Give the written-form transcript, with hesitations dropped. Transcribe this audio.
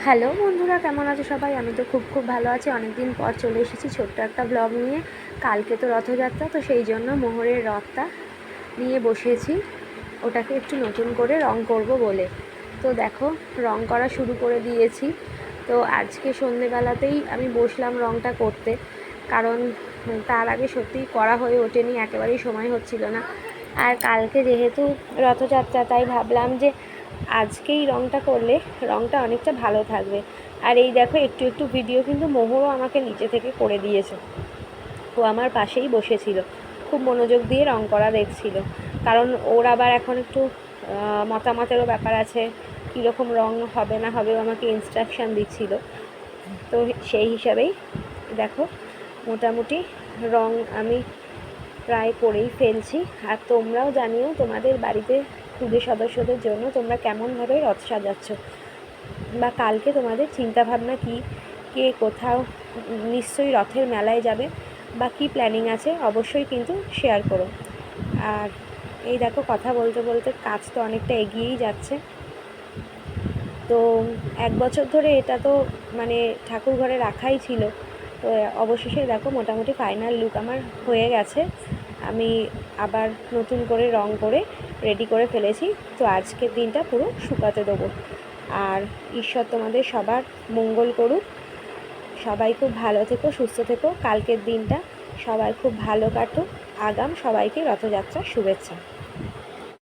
Hello বন্ধুরা, কেমন আছো সবাই? আমি তো খুব ভালো আছি। অনেক দিন পর চলে এসেছি ছোট্ট একটা ব্লগ নিয়ে। কালকে তো রথযাত্রা, তো সেই জন্য মোহরের রথটা নিয়ে বসেছি, ওটাকে একটু নতুন করে রং করব বলে। তো দেখো, রং করা শুরু করে দিয়েছি। তো আজকে সন্ধেবেলাতেই আমি বসলাম রংটা করতে, কারণ তার আগে সত্যিই করা হয়ে ওঠেনি, একেবারেই সময় হচ্ছিল না। আর কালকে যেহেতু রথযাত্রা, তাই ভাবলাম যে আজকেই রংটা করলে রংটা অনেকটা ভালো থাকবে। আর এই দেখো, একটু ভিডিও কিন্তু মোহরও আমাকে নিচে থেকে করে দিয়েছে। ও আমার পাশেই বসেছিল, খুব মনোযোগ দিয়ে রং করা দেখছিল, কারণ ওর আবার এখন একটু মতামতেরও ব্যাপার আছে, কীরকম রং হবে না হবে, আমাকে ইনস্ট্রাকশান দিচ্ছিল। তো সেই হিসাবেই দেখো, মোটামুটি রং আমি প্রায় করেই ফেলছি। আর তোমরাও জানিও তোমাদের বাড়িতে পুজো সদস্যদের জন্য তোমরা কেমনভাবে রথ সাজাচ্ছ, বা কালকে তোমাদের চিন্তাভাবনা কী, কে কোথাও নিশ্চয়ই রথের মেলায় যাবে, বা কী প্ল্যানিং আছে অবশ্যই কিন্তু শেয়ার করো। আর এই দেখো, কথা বলতে বলতে কাজ তো অনেকটা এগিয়েই যাচ্ছে। তো 1 বছর ধরে এটা তো মানে ঠাকুর ঘরে রাখাই ছিল। তো অবশেষে দেখো, মোটামুটি ফাইনাল লুক আমার হয়ে গেছে। আমি আবার নতুন করে রং করে রেডি করে ফেলেছি। তো আজকের দিনটা পুরো শুকাতে দেবো। আর ঈশ্বর তোমাদের সবার মঙ্গল করুক। সবাই খুব ভালো থেকো, সুস্থ থেকো। কালকের দিনটা সবাই খুব ভালো কাটুক। আগাম সবাইকে রথযাত্রার শুভেচ্ছা।